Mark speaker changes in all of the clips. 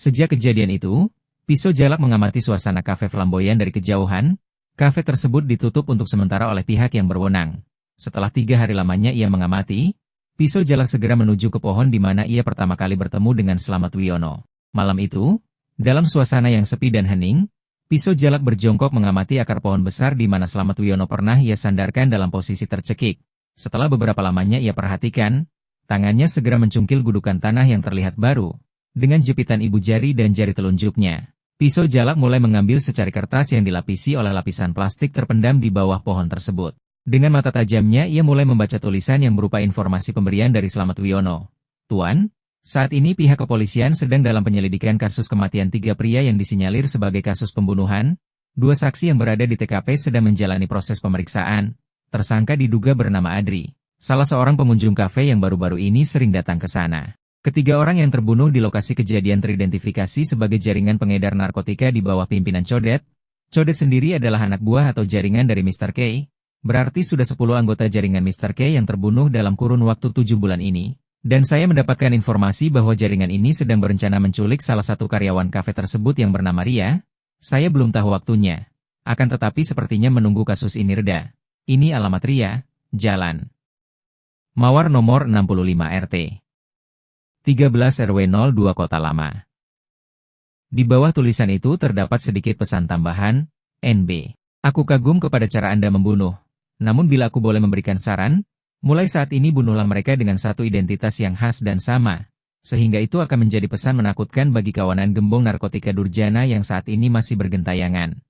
Speaker 1: Sejak kejadian itu, Pisau Jalak mengamati suasana kafe flamboyan dari kejauhan. Kafe tersebut ditutup untuk sementara oleh pihak yang berwenang. Setelah 3 hari lamanya ia mengamati, Pisau Jalak segera menuju ke pohon di mana ia pertama kali bertemu dengan Slamet Wiono. Malam itu, dalam suasana yang sepi dan hening, Pisau Jalak berjongkok mengamati akar pohon besar di mana Slamet Wiono pernah ia sandarkan dalam posisi tercekik. Setelah beberapa lamanya ia perhatikan, tangannya segera mencungkil gudukan tanah yang terlihat baru. Dengan jepitan ibu jari dan jari telunjuknya, Pisau Jalak mulai mengambil secari kertas yang dilapisi oleh lapisan plastik terpendam di bawah pohon tersebut. Dengan mata tajamnya ia mulai membaca tulisan yang berupa informasi pemberian dari Slamet Wiono. Tuan, saat ini pihak kepolisian sedang dalam penyelidikan kasus kematian 3 pria yang disinyalir sebagai kasus pembunuhan. 2 saksi yang berada di TKP sedang menjalani proses pemeriksaan. Tersangka diduga bernama Adri, salah seorang pengunjung kafe yang baru-baru ini sering datang ke sana. Ketiga orang yang terbunuh di lokasi kejadian teridentifikasi sebagai jaringan pengedar narkotika di bawah pimpinan Codet. Codet sendiri adalah anak buah atau jaringan dari Mr. K. Berarti sudah 10 anggota jaringan Mr. K yang terbunuh dalam kurun waktu 7 bulan ini. Dan saya mendapatkan informasi bahwa jaringan ini sedang berencana menculik salah satu karyawan kafe tersebut yang bernama Ria. Saya belum tahu waktunya. Akan tetapi sepertinya menunggu kasus ini reda. Ini alamat Ria, Jalan Mawar nomor 65 RT 13 RW 02 Kota Lama. Di bawah tulisan itu terdapat sedikit pesan tambahan, NB. Aku kagum kepada cara Anda membunuh. Namun bila aku boleh memberikan saran, mulai saat ini bunuhlah mereka dengan satu identitas yang khas dan sama. Sehingga itu akan menjadi pesan menakutkan bagi kawanan gembong narkotika durjana yang saat ini masih bergentayangan.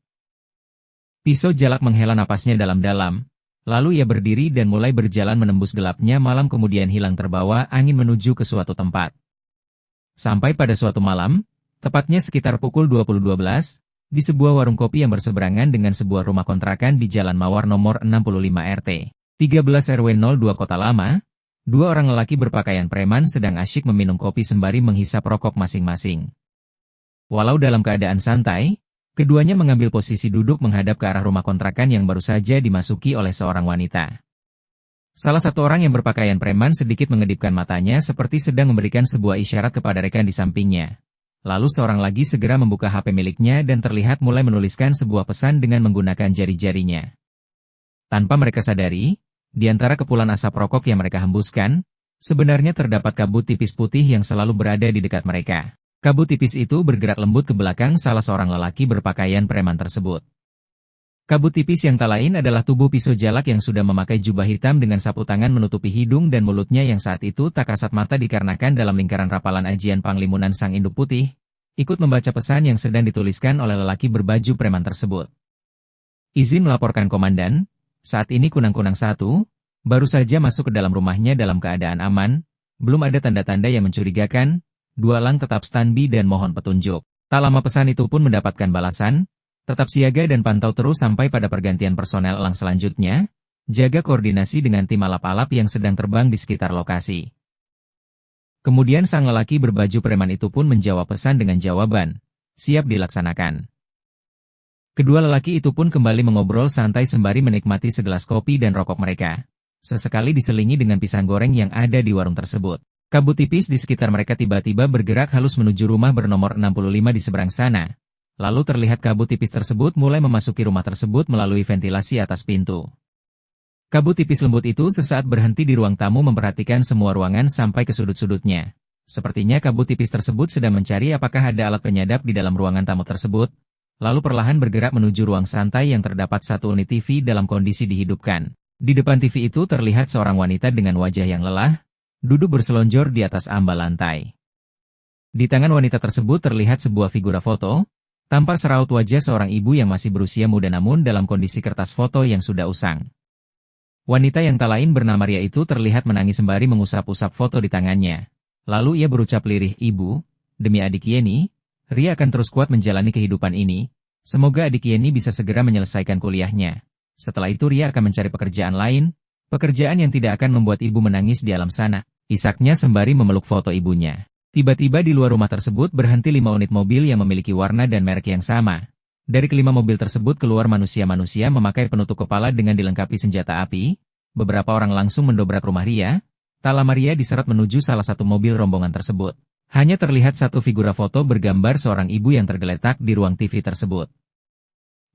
Speaker 1: Pisau Jalak menghela napasnya dalam-dalam. Lalu ia berdiri dan mulai berjalan menembus gelapnya malam kemudian hilang terbawa angin menuju ke suatu tempat. Sampai pada suatu malam, tepatnya sekitar pukul 20.12, di sebuah warung kopi yang berseberangan dengan sebuah rumah kontrakan di Jalan Mawar nomor 65 RT 13 RW 02 Kota Lama, 2 orang lelaki berpakaian preman sedang asyik meminum kopi sembari menghisap rokok masing-masing. Walau dalam keadaan santai, keduanya mengambil posisi duduk menghadap ke arah rumah kontrakan yang baru saja dimasuki oleh seorang wanita. Salah satu orang yang berpakaian preman sedikit mengedipkan matanya seperti sedang memberikan sebuah isyarat kepada rekan di sampingnya. Lalu seorang lagi segera membuka HP miliknya dan terlihat mulai menuliskan sebuah pesan dengan menggunakan jari-jarinya. Tanpa mereka sadari, di antara kepulan asap rokok yang mereka hembuskan, sebenarnya terdapat kabut tipis putih yang selalu berada di dekat mereka. Kabut tipis itu bergerak lembut ke belakang salah seorang lelaki berpakaian preman tersebut. Kabut tipis yang tak lain adalah tubuh Pisau Jalak yang sudah memakai jubah hitam dengan sapu tangan menutupi hidung dan mulutnya yang saat itu tak kasat mata dikarenakan dalam lingkaran rapalan ajian Panglimunan Sang Induk Putih, ikut membaca pesan yang sedang dituliskan oleh lelaki berbaju preman tersebut. Izin melaporkan komandan, saat ini Kunang-Kunang 1, baru saja masuk ke dalam rumahnya dalam keadaan aman, belum ada tanda-tanda yang mencurigakan, 2 elang tetap standby dan mohon petunjuk. Tak lama pesan itu pun mendapatkan balasan, tetap siaga dan pantau terus sampai pada pergantian personel elang selanjutnya, jaga koordinasi dengan tim alap-alap yang sedang terbang di sekitar lokasi. Kemudian sang lelaki berbaju preman itu pun menjawab pesan dengan jawaban, siap dilaksanakan. Kedua lelaki itu pun kembali mengobrol santai sembari menikmati segelas kopi dan rokok mereka. Sesekali diselingi dengan pisang goreng yang ada di warung tersebut. Kabut tipis di sekitar mereka tiba-tiba bergerak halus menuju rumah bernomor 65 di seberang sana. Lalu terlihat kabut tipis tersebut mulai memasuki rumah tersebut melalui ventilasi atas pintu. Kabut tipis lembut itu sesaat berhenti di ruang tamu memperhatikan semua ruangan sampai ke sudut-sudutnya. Sepertinya kabut tipis tersebut sedang mencari apakah ada alat penyadap di dalam ruangan tamu tersebut. Lalu perlahan bergerak menuju ruang santai yang terdapat satu unit TV dalam kondisi dihidupkan. Di depan TV itu terlihat seorang wanita dengan wajah yang lelah, duduk berselonjor di atas ambal lantai. Di tangan wanita tersebut terlihat sebuah figura foto, tampak seraut wajah seorang ibu yang masih berusia muda namun dalam kondisi kertas foto yang sudah usang. Wanita yang tak lain bernama Ria itu terlihat menangis sembari mengusap-usap foto di tangannya. Lalu ia berucap lirih, "Ibu, demi adik Yeni, Ria akan terus kuat menjalani kehidupan ini. Semoga adik Yeni bisa segera menyelesaikan kuliahnya. Setelah itu Ria akan mencari pekerjaan lain, pekerjaan yang tidak akan membuat ibu menangis di alam sana." Isaknya sembari memeluk foto ibunya. Tiba-tiba di luar rumah tersebut berhenti 5 unit mobil yang memiliki warna dan merek yang sama. Dari kelima mobil tersebut keluar manusia-manusia memakai penutup kepala dengan dilengkapi senjata api. Beberapa orang langsung mendobrak rumah Ria. Tak lama Ria diseret menuju salah satu mobil rombongan tersebut. Hanya terlihat satu figura foto bergambar seorang ibu yang tergeletak di ruang TV tersebut.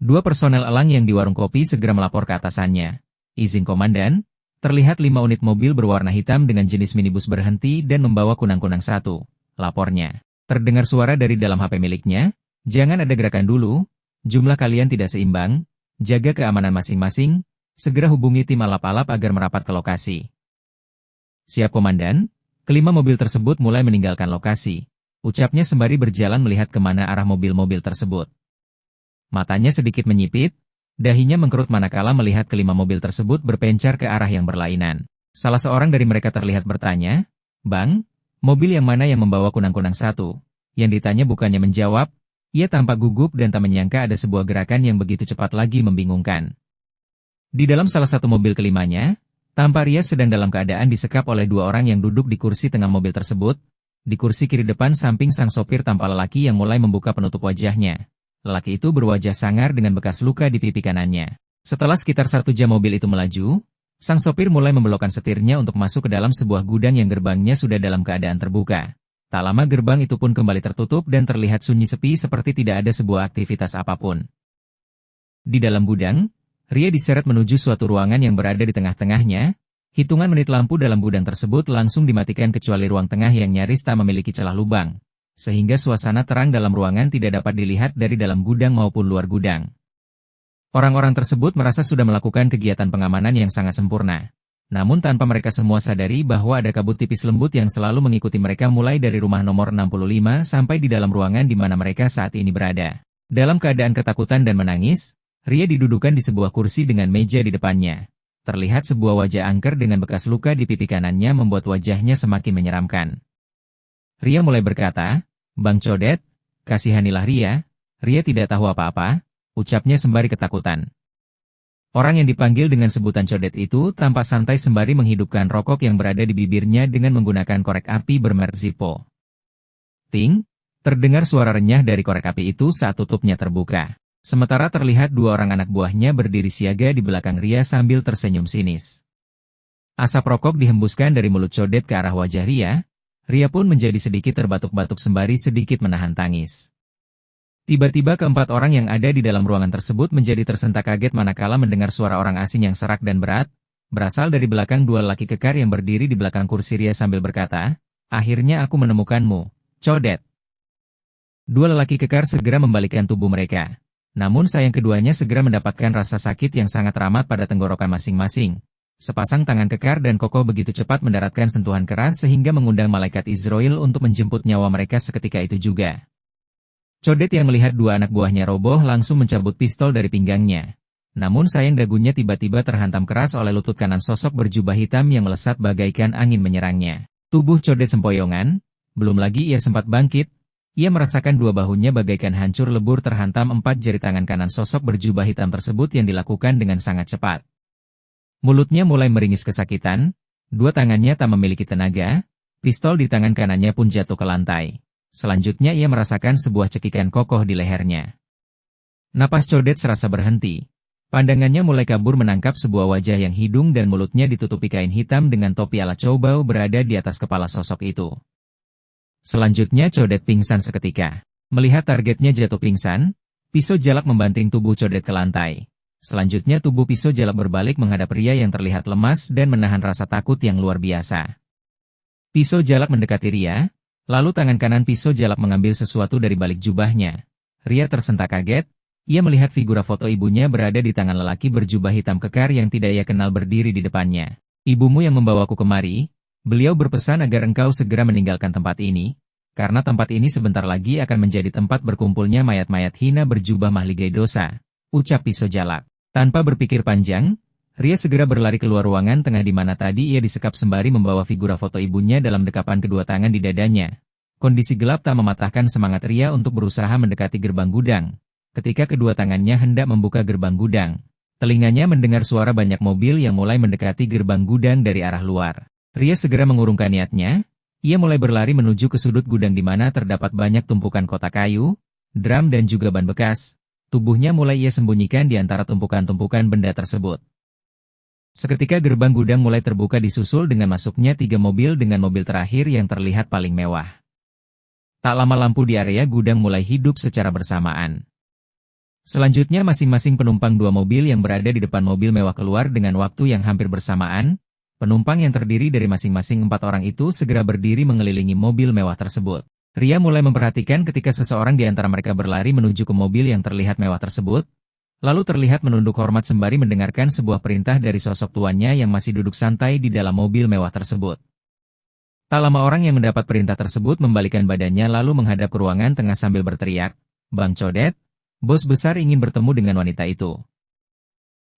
Speaker 1: Dua personel elang yang di warung kopi segera melapor ke atasannya. Izin komandan, terlihat 5 unit mobil berwarna hitam dengan jenis minibus berhenti dan membawa kunang-kunang satu, lapornya. Terdengar suara dari dalam HP miliknya, jangan ada gerakan dulu, jumlah kalian tidak seimbang, jaga keamanan masing-masing, segera hubungi tim alap-alap agar merapat ke lokasi. Siap komandan. Kelima mobil tersebut mulai meninggalkan lokasi. Ucapnya sembari berjalan melihat kemana arah mobil-mobil tersebut. Matanya sedikit menyipit, dahinya mengkerut manakala melihat kelima mobil tersebut berpencar ke arah yang berlainan. Salah seorang dari mereka terlihat bertanya, "Bang, mobil yang mana yang membawa kunang-kunang satu?" Yang ditanya bukannya menjawab, ia tampak gugup dan tak menyangka ada sebuah gerakan yang begitu cepat lagi membingungkan. Di dalam salah satu mobil kelimanya, tampak Ria sedang dalam keadaan disekap oleh 2 orang yang duduk di kursi tengah mobil tersebut. Di kursi kiri depan samping sang sopir tampak lelaki yang mulai membuka penutup wajahnya. Lelaki itu berwajah sangar dengan bekas luka di pipi kanannya. Setelah sekitar 1 jam mobil itu melaju, sang sopir mulai membelokkan setirnya untuk masuk ke dalam sebuah gudang yang gerbangnya sudah dalam keadaan terbuka. Tak lama gerbang itu pun kembali tertutup dan terlihat sunyi sepi seperti tidak ada sebuah aktivitas apapun. Di dalam gudang, Ria diseret menuju suatu ruangan yang berada di tengah-tengahnya. Hitungan menit lampu dalam gudang tersebut langsung dimatikan kecuali ruang tengah yang nyaris tak memiliki celah lubang, sehingga suasana terang dalam ruangan tidak dapat dilihat dari dalam gudang maupun luar gudang. Orang-orang tersebut merasa sudah melakukan kegiatan pengamanan yang sangat sempurna. Namun tanpa mereka semua sadari bahwa ada kabut tipis lembut yang selalu mengikuti mereka mulai dari rumah nomor 65 sampai di dalam ruangan di mana mereka saat ini berada. Dalam keadaan ketakutan dan menangis, Ria didudukan di sebuah kursi dengan meja di depannya. Terlihat sebuah wajah angker dengan bekas luka di pipi kanannya membuat wajahnya semakin menyeramkan. Ria mulai berkata, "Bang Codet, kasihanilah Ria." Ria tidak tahu apa-apa, ucapnya sembari ketakutan. Orang yang dipanggil dengan sebutan Codet itu tampak santai sembari menghidupkan rokok yang berada di bibirnya dengan menggunakan korek api bermerek Zippo. Ting, terdengar suara renyah dari korek api itu saat tutupnya terbuka. Sementara terlihat 2 orang anak buahnya berdiri siaga di belakang Ria sambil tersenyum sinis. Asap rokok dihembuskan dari mulut Codet ke arah wajah Ria. Ria pun menjadi sedikit terbatuk-batuk sembari sedikit menahan tangis. Tiba-tiba keempat orang yang ada di dalam ruangan tersebut menjadi tersentak kaget manakala mendengar suara orang asing yang serak dan berat, berasal dari belakang 2 lelaki kekar yang berdiri di belakang kursi Ria sambil berkata, "Akhirnya aku menemukanmu, Codet." 2 lelaki kekar segera membalikkan tubuh mereka. Namun sayang keduanya segera mendapatkan rasa sakit yang sangat teramat pada tenggorokan masing-masing. Sepasang tangan kekar dan kokoh begitu cepat mendaratkan sentuhan keras sehingga mengundang malaikat Israel untuk menjemput nyawa mereka seketika itu juga. Codet yang melihat 2 anak buahnya roboh langsung mencabut pistol dari pinggangnya. Namun sayang dagunya tiba-tiba terhantam keras oleh lutut kanan sosok berjubah hitam yang melesat bagaikan angin menyerangnya. Tubuh Codet sempoyongan, belum lagi ia sempat bangkit. Ia merasakan 2 bahunya bagaikan hancur lebur terhantam 4 jari tangan kanan sosok berjubah hitam tersebut yang dilakukan dengan sangat cepat. Mulutnya mulai meringis kesakitan, 2 tangannya tak memiliki tenaga, pistol di tangan kanannya pun jatuh ke lantai. Selanjutnya ia merasakan sebuah cekikan kokoh di lehernya. Napas Codet serasa berhenti. Pandangannya mulai kabur menangkap sebuah wajah yang hidung dan mulutnya ditutupi kain hitam dengan topi ala cowboy berada di atas kepala sosok itu. Selanjutnya Codet pingsan seketika. Melihat targetnya jatuh pingsan, pisau jalak membanting tubuh Codet ke lantai. Selanjutnya tubuh pisau jalak berbalik menghadap Ria yang terlihat lemas dan menahan rasa takut yang luar biasa. Pisau jalak mendekati Ria, lalu tangan kanan pisau jalak mengambil sesuatu dari balik jubahnya. Ria tersentak kaget, ia melihat figura foto ibunya berada di tangan lelaki berjubah hitam kekar yang tidak ia kenal berdiri di depannya. "Ibumu yang membawaku kemari. Beliau berpesan agar engkau segera meninggalkan tempat ini, karena tempat ini sebentar lagi akan menjadi tempat berkumpulnya mayat-mayat hina berjubah mahligai dosa," ucap pisau jalak. Tanpa berpikir panjang, Ria segera berlari keluar ruangan tengah di mana tadi ia disekap sembari membawa figura foto ibunya dalam dekapan kedua tangan di dadanya. Kondisi gelap tak mematahkan semangat Ria untuk berusaha mendekati gerbang gudang. Ketika kedua tangannya hendak membuka gerbang gudang, telinganya mendengar suara banyak mobil yang mulai mendekati gerbang gudang dari arah luar. Ria segera mengurungkan niatnya, ia mulai berlari menuju ke sudut gudang di mana terdapat banyak tumpukan kotak kayu, drum dan juga ban bekas. Tubuhnya mulai ia sembunyikan di antara tumpukan-tumpukan benda tersebut. Seketika gerbang gudang mulai terbuka disusul dengan masuknya 3 mobil dengan mobil terakhir yang terlihat paling mewah. Tak lama lampu di area gudang mulai hidup secara bersamaan. Selanjutnya masing-masing penumpang dua mobil yang berada di depan mobil mewah keluar dengan waktu yang hampir bersamaan. Penumpang yang terdiri dari masing-masing 4 orang itu segera berdiri mengelilingi mobil mewah tersebut. Ria mulai memperhatikan ketika seseorang di antara mereka berlari menuju ke mobil yang terlihat mewah tersebut, lalu terlihat menunduk hormat sembari mendengarkan sebuah perintah dari sosok tuannya yang masih duduk santai di dalam mobil mewah tersebut. Tak lama orang yang mendapat perintah tersebut membalikkan badannya lalu menghadap ke ruangan tengah sambil berteriak, "Bang Codet, bos besar ingin bertemu dengan wanita itu."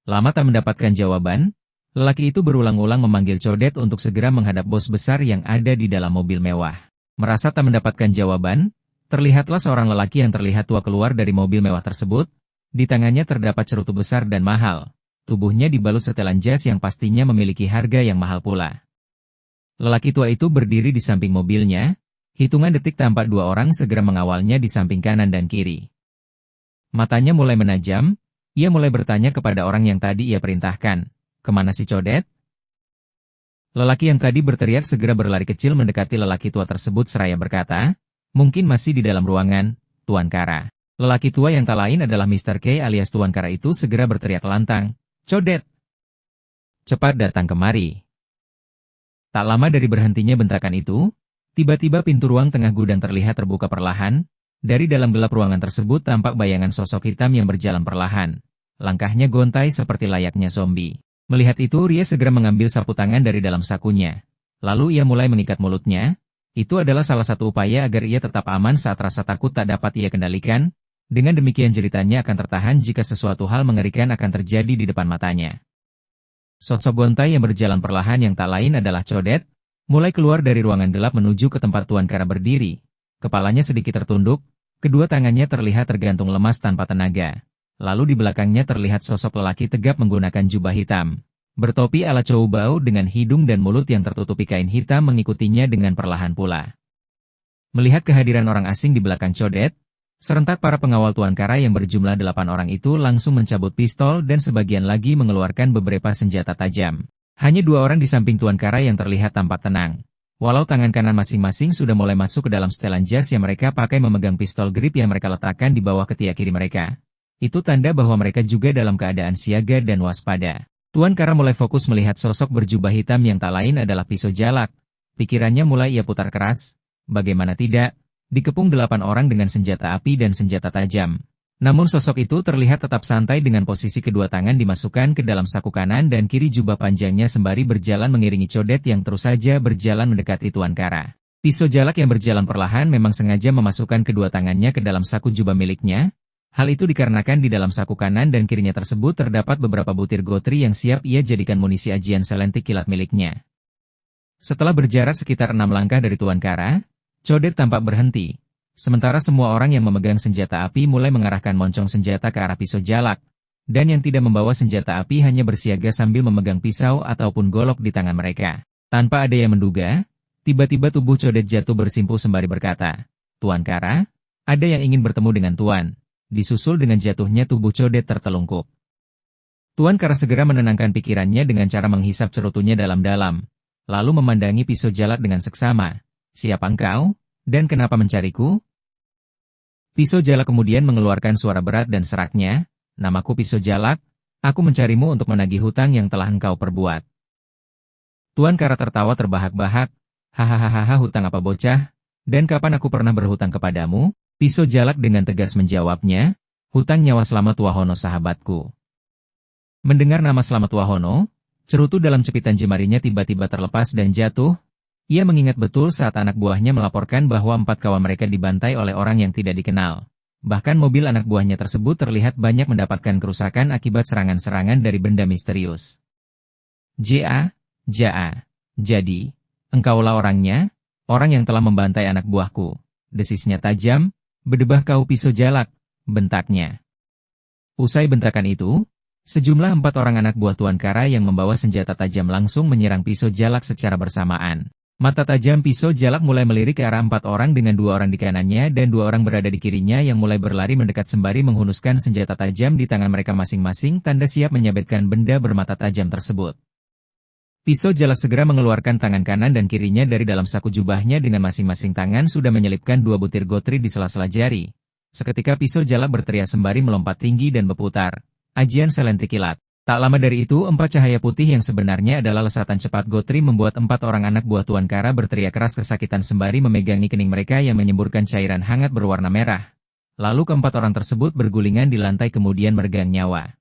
Speaker 1: Lama tak mendapatkan jawaban, lelaki itu berulang-ulang memanggil Codet untuk segera menghadap bos besar yang ada di dalam mobil mewah. Merasa tak mendapatkan jawaban, terlihatlah seorang lelaki yang terlihat tua keluar dari mobil mewah tersebut. Di tangannya terdapat cerutu besar dan mahal. Tubuhnya dibalut setelan jas yang pastinya memiliki harga yang mahal pula. Lelaki tua itu berdiri di samping mobilnya. Hitungan detik tampak 2 orang segera mengawalnya di samping kanan dan kiri. Matanya mulai menajam. Ia mulai bertanya kepada orang yang tadi ia perintahkan, "Kemana si Codet?" Lelaki yang tadi berteriak segera berlari kecil mendekati lelaki tua tersebut seraya berkata, "Mungkin masih di dalam ruangan, Tuan Kara." Lelaki tua yang tak lain adalah Mr. K alias Tuan Kara itu segera berteriak lantang, "Codet! Cepat datang kemari." Tak lama dari berhentinya bentakan itu, tiba-tiba pintu ruang tengah gudang terlihat terbuka perlahan. Dari dalam gelap ruangan tersebut tampak bayangan sosok hitam yang berjalan perlahan. Langkahnya gontai seperti layaknya zombie. Melihat itu Ria segera mengambil sapu tangan dari dalam sakunya. Lalu ia mulai mengikat mulutnya. Itu adalah salah satu upaya agar ia tetap aman saat rasa takut tak dapat ia kendalikan. Dengan demikian jeritannya akan tertahan jika sesuatu hal mengerikan akan terjadi di depan matanya. Sosok gontai yang berjalan perlahan yang tak lain adalah Codet, mulai keluar dari ruangan gelap menuju ke tempat Tuan Kara berdiri. Kepalanya sedikit tertunduk, kedua tangannya terlihat tergantung lemas tanpa tenaga. Lalu di belakangnya terlihat sosok lelaki tegap menggunakan jubah hitam. Bertopi ala Chow Bao dengan hidung dan mulut yang tertutupi kain hitam mengikutinya dengan perlahan pula. Melihat kehadiran orang asing di belakang Codet, serentak para pengawal Tuan Kara yang berjumlah 8 orang itu langsung mencabut pistol dan sebagian lagi mengeluarkan beberapa senjata tajam. Hanya 2 orang di samping Tuan Kara yang terlihat tampak tenang. Walau tangan kanan masing-masing sudah mulai masuk ke dalam setelan jas yang mereka pakai memegang pistol grip yang mereka letakkan di bawah ketiak kiri mereka. Itu tanda bahwa mereka juga dalam keadaan siaga dan waspada. Tuan Kara mulai fokus melihat sosok berjubah hitam yang tak lain adalah pisau jalak. Pikirannya mulai ia putar keras. Bagaimana tidak, dikepung 8 orang dengan senjata api dan senjata tajam. Namun sosok itu terlihat tetap santai dengan posisi kedua tangan dimasukkan ke dalam saku kanan dan kiri jubah panjangnya sembari berjalan mengiringi Codet yang terus saja berjalan mendekati Tuan Kara. Pisau jalak yang berjalan perlahan memang sengaja memasukkan kedua tangannya ke dalam saku jubah miliknya. Hal itu dikarenakan di dalam saku kanan dan kirinya tersebut terdapat beberapa butir gotri yang siap ia jadikan munisi ajian selentik kilat miliknya. Setelah berjarak sekitar 6 langkah dari Tuan Kara, Codet tampak berhenti. Sementara semua orang yang memegang senjata api mulai mengarahkan moncong senjata ke arah pisau jalak, dan yang tidak membawa senjata api hanya bersiaga sambil memegang pisau ataupun golok di tangan mereka. Tanpa ada yang menduga, tiba-tiba tubuh Codet jatuh bersimpuh sembari berkata, "Tuan Kara, ada yang ingin bertemu dengan Tuan." Disusul dengan jatuhnya tubuh Codet tertelungkup. Tuan Kara segera menenangkan pikirannya dengan cara menghisap cerutunya dalam-dalam, lalu memandangi pisau jalak dengan seksama. "Siapa engkau? Dan kenapa mencariku?" Pisau jalak kemudian mengeluarkan suara berat dan seraknya, "Namaku Pisau Jalak, aku mencarimu untuk menagih hutang yang telah engkau perbuat." Tuan Kara tertawa terbahak-bahak, "Hahaha, hutang apa bocah? Dan kapan aku pernah berhutang kepadamu?" Pisau Jalak dengan tegas menjawabnya, "Hutang nyawa Slamet Wahono sahabatku." Mendengar nama Slamet Wahono, cerutu dalam cepitan jemarinya tiba-tiba terlepas dan jatuh. Ia mengingat betul saat anak buahnya melaporkan bahwa 4 kawan mereka dibantai oleh orang yang tidak dikenal. Bahkan mobil anak buahnya tersebut terlihat banyak mendapatkan kerusakan akibat serangan-serangan dari benda misterius. "Ja, jadi, engkaulah orangnya, orang yang telah membantai anak buahku." Desisnya tajam, "Berdebah kau Pisau Jalak," bentaknya. Usai bentakan itu, sejumlah 4 orang anak buah Tuan Kara yang membawa senjata tajam langsung menyerang Pisau Jalak secara bersamaan. Mata tajam Pisau Jalak mulai melirik ke arah 4 orang dengan 2 orang di kanannya dan 2 orang berada di kirinya yang mulai berlari mendekat sembari menghunuskan senjata tajam di tangan mereka masing-masing tanda siap menyabetkan benda bermata tajam tersebut. Pisau Jalak segera mengeluarkan tangan kanan dan kirinya dari dalam saku jubahnya dengan masing-masing tangan sudah menyelipkan 2 butir gotri di sela-sela jari. Seketika Pisau Jalak berteriak sembari melompat tinggi dan berputar. Ajian Selenti Kilat. Tak lama dari itu 4 cahaya putih yang sebenarnya adalah lesatan cepat gotri membuat 4 orang anak buah Tuan Kara berteriak keras kesakitan sembari memegangi kening mereka yang menyemburkan cairan hangat berwarna merah. Lalu keempat orang tersebut bergulingan di lantai kemudian meregang nyawa.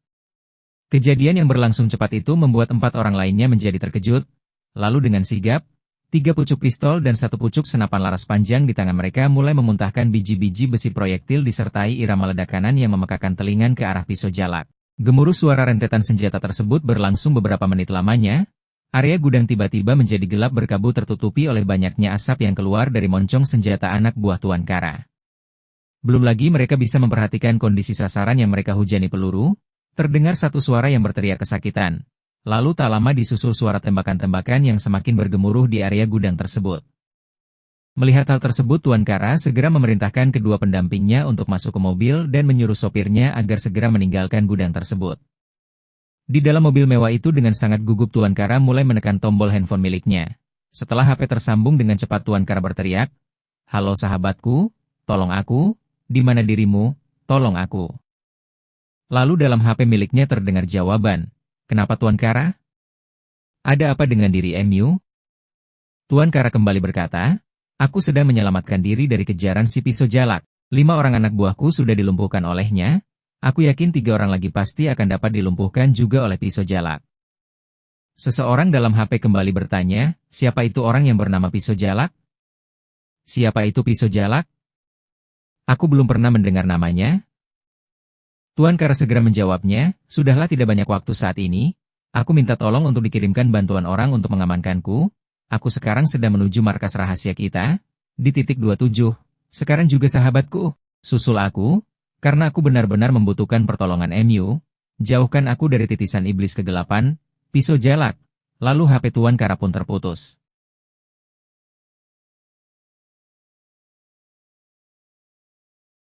Speaker 1: Kejadian yang berlangsung cepat itu membuat 4 orang lainnya menjadi terkejut. Lalu dengan sigap, 3 pucuk pistol dan 1 pucuk senapan laras panjang di tangan mereka mulai memuntahkan biji-biji besi proyektil disertai irama ledakanan yang memekakan telingan ke arah Pisau Jalak. Gemuruh suara rentetan senjata tersebut berlangsung beberapa menit lamanya. Area gudang tiba-tiba menjadi gelap berkabut tertutupi oleh banyaknya asap yang keluar dari moncong senjata anak buah Tuan Kara. Belum lagi mereka bisa memperhatikan kondisi sasaran yang mereka hujani peluru. Terdengar satu suara yang berteriak kesakitan. Lalu tak lama disusul suara tembakan-tembakan yang semakin bergemuruh di area gudang tersebut. Melihat hal tersebut Tuan Kara segera memerintahkan kedua pendampingnya untuk masuk ke mobil dan menyuruh sopirnya agar segera meninggalkan gudang tersebut. Di dalam mobil mewah itu dengan sangat gugup Tuan Kara mulai menekan tombol handphone miliknya. Setelah HP tersambung dengan cepat Tuan Kara berteriak, "Halo sahabatku, tolong aku, di mana dirimu, tolong aku." Lalu dalam HP miliknya terdengar jawaban, "Kenapa Tuan Kara? Ada apa dengan diri MU?" Tuan Kara kembali berkata, "Aku sedang menyelamatkan diri dari kejaran si Pisau Jalak. 5 orang anak buahku sudah dilumpuhkan olehnya. Aku yakin 3 orang lagi pasti akan dapat dilumpuhkan juga oleh Pisau Jalak." Seseorang dalam HP kembali bertanya, "Siapa itu orang yang bernama Pisau Jalak?" "Siapa itu Pisau Jalak? Aku belum pernah mendengar namanya." Tuan Kara segera menjawabnya, "Sudahlah tidak banyak waktu saat ini. Aku minta tolong untuk dikirimkan bantuan orang untuk mengamankanku. Aku sekarang sedang menuju markas rahasia kita, di titik 27. Sekarang juga sahabatku, susul aku, karena aku benar-benar membutuhkan pertolongan MU. Jauhkan aku dari titisan iblis kegelapan, Pisau Jalak." Lalu HP Tuan Kara pun terputus.